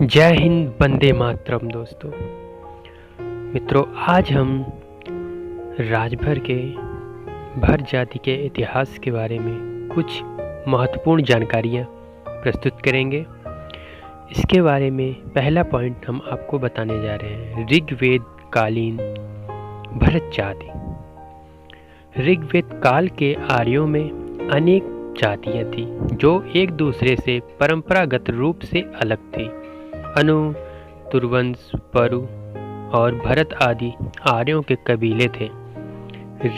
जय हिंद, वंदे मातरम। दोस्तों मित्रों, आज हम राजभर के भर जाति के इतिहास के बारे में कुछ महत्वपूर्ण जानकारियाँ प्रस्तुत करेंगे। इसके बारे में पहला पॉइंट हम आपको बताने जा रहे हैं, ऋग्वेद कालीन भरत जाति। ऋग्वेद काल के आर्यों में अनेक जातियाँ थी जो एक दूसरे से परंपरागत रूप से अलग थी। अनु, तुर्वंश, परु और भरत आदि आर्यों के कबीले थे।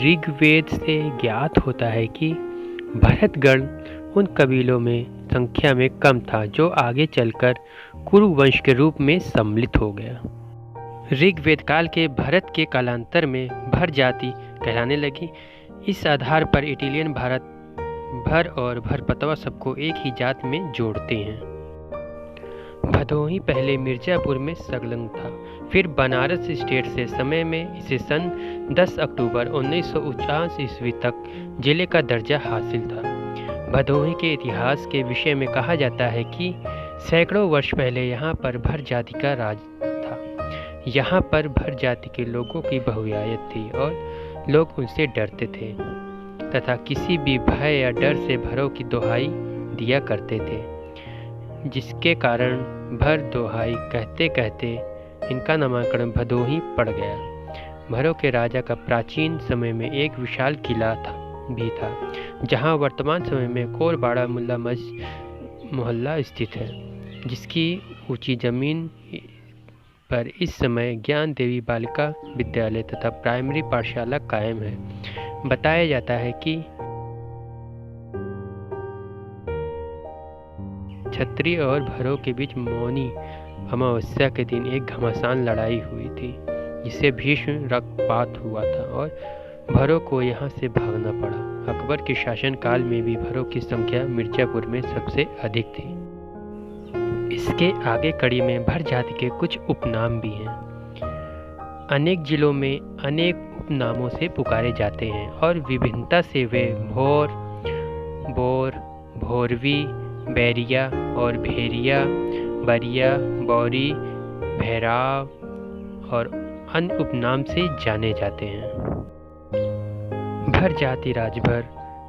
ऋग्वेद से ज्ञात होता है कि भरतगण उन कबीलों में संख्या में कम था जो आगे चलकर कुरु वंश के रूप में सम्मिलित हो गया। ऋग्वेद काल के भरत के कालांतर में भर जाति कहलाने लगी। इस आधार पर इटलियन भारत भर और भरपतवा सबको एक ही जात में जोड़ते हैं। भदोही पहले मिर्जापुर में संलग्न था, फिर बनारस स्टेट से समय में इसे सन 10 अक्टूबर 1949 ईस्वी तक जिले का दर्जा हासिल था। भदोही के इतिहास के विषय में कहा जाता है कि सैकड़ों वर्ष पहले यहाँ पर भर जाति का राज था। यहाँ पर भर जाति के लोगों की बहुआयत थी और लोग उनसे डरते थे तथा किसी भी भय या डर से भरों की दोहाई दिया करते थे, जिसके कारण भर दोहाई कहते कहते इनका नामकरण भदोही पड़ गया। भरों के राजा का प्राचीन समय में एक विशाल किला भी था, जहां वर्तमान समय में कोरबाड़ा मुल्ला मस्जिद मोहल्ला स्थित है, जिसकी ऊंची जमीन पर इस समय ज्ञान देवी बालिका विद्यालय तथा प्राइमरी पाठशाला कायम है। बताया जाता है कि क्षत्रिय और भरों के बीच मौनी अमावस्या के दिन एक घमासान लड़ाई हुई थी, जिससे भीषण रक्तपात हुआ था और भरों को यहाँ से भागना पड़ा। अकबर के शासनकाल में भी भरों की संख्या मिर्जापुर में सबसे अधिक थी। इसके आगे कड़ी में भर जाति के कुछ उपनाम भी हैं। अनेक जिलों में अनेक उपनामों से पुकारे जाते हैं और विभिन्नता से वे भोर, बोर, भोरवी, बैरिया और भेरिया, बरिया, बौरी, भैराव और अन्य उपनाम से जाने जाते हैं। भर जाति राजभर,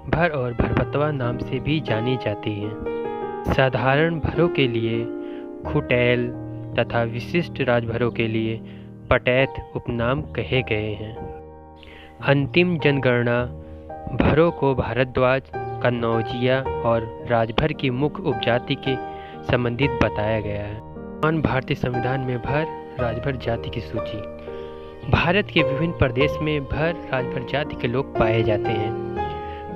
भर और भरपतवा नाम से भी जानी जाती है। साधारण भरों के लिए खुटैल तथा विशिष्ट राजभरों के लिए पटैत उपनाम कहे गए हैं। अंतिम जनगणना भरों को भारद्वाज, कन्नौजिया और राजभर की मुख्य उपजाति के संबंधित बताया गया है। भारतीय संविधान में भर राजभर जाति की सूची। भारत के विभिन्न प्रदेश में भर राजभर जाति के लोग पाए जाते हैं,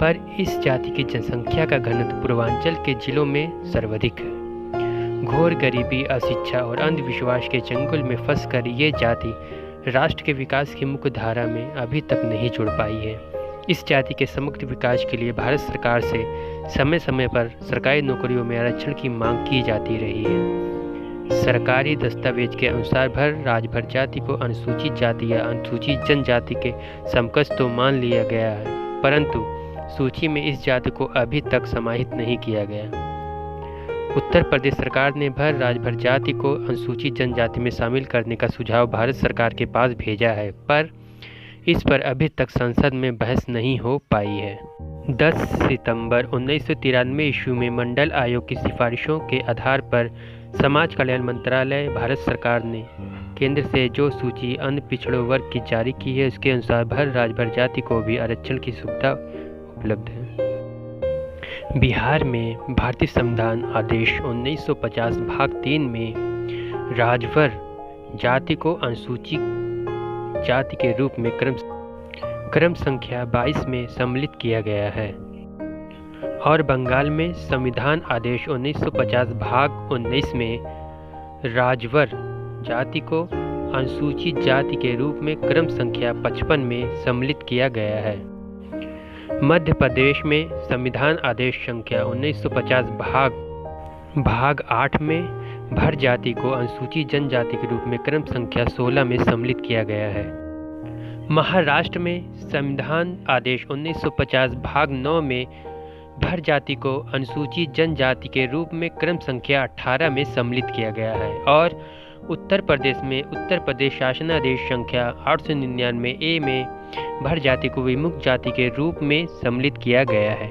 पर इस जाति की जनसंख्या का घनत्व पूर्वांचल के जिलों में सर्वाधिक है। घोर गरीबी, अशिक्षा और अंधविश्वास के चंगुल में फंसकर ये जाति राष्ट्र के विकास की मुख्य धारा में अभी तक नहीं जुड़ पाई है। इस जाति के समग्र विकास के लिए भारत सरकार से समय समय पर सरकारी नौकरियों में आरक्षण की मांग की जाती रही है। सरकारी दस्तावेज के अनुसार भर राजभर जाति को अनुसूचित जाति या अनुसूचित जनजाति के समकक्ष तो मान लिया गया है, परंतु सूची में इस जाति को अभी तक समाहित नहीं किया गया। उत्तर प्रदेश सरकार ने भर राजभर जाति को अनुसूचित जनजाति में शामिल करने का सुझाव भारत सरकार के पास भेजा है, पर इस पर अभी तक संसद में बहस नहीं हो पाई है। 10 सितंबर 1993 ईस्वी में मंडल आयोग की सिफारिशों के आधार पर समाज कल्याण मंत्रालय भारत सरकार ने केंद्र से जो सूची अन्य पिछड़ों वर्ग की जारी की है, उसके अनुसार भर राजभर जाति को भी आरक्षण की सुविधा उपलब्ध है। बिहार में भारतीय संविधान आदेश 1950 भाग 3 में राजभर जाति को अनुसूचित जाति के रूप में क्रम संख्या 22 में सम्मिलित किया गया है और बंगाल में संविधान आदेश 1950 भाग 19 में राजभर जाति को अनुसूचित जाति के रूप में क्रम संख्या 55 में सम्मिलित किया गया है। मध्य प्रदेश में संविधान आदेश संख्या 1950 भाग 8 में भर जाति को अनुसूचित जनजाति के रूप में क्रम संख्या 16 में सम्मिलित किया गया है। महाराष्ट्र में संविधान आदेश 1950 भाग 9 में भर जाति को अनुसूचित जनजाति के रूप में क्रम संख्या 18 में सम्मिलित किया गया है और उत्तर प्रदेश शासनादेश संख्या 899 ए में भर जाति को विमुक्त जाति के रूप में सम्मिलित किया गया है।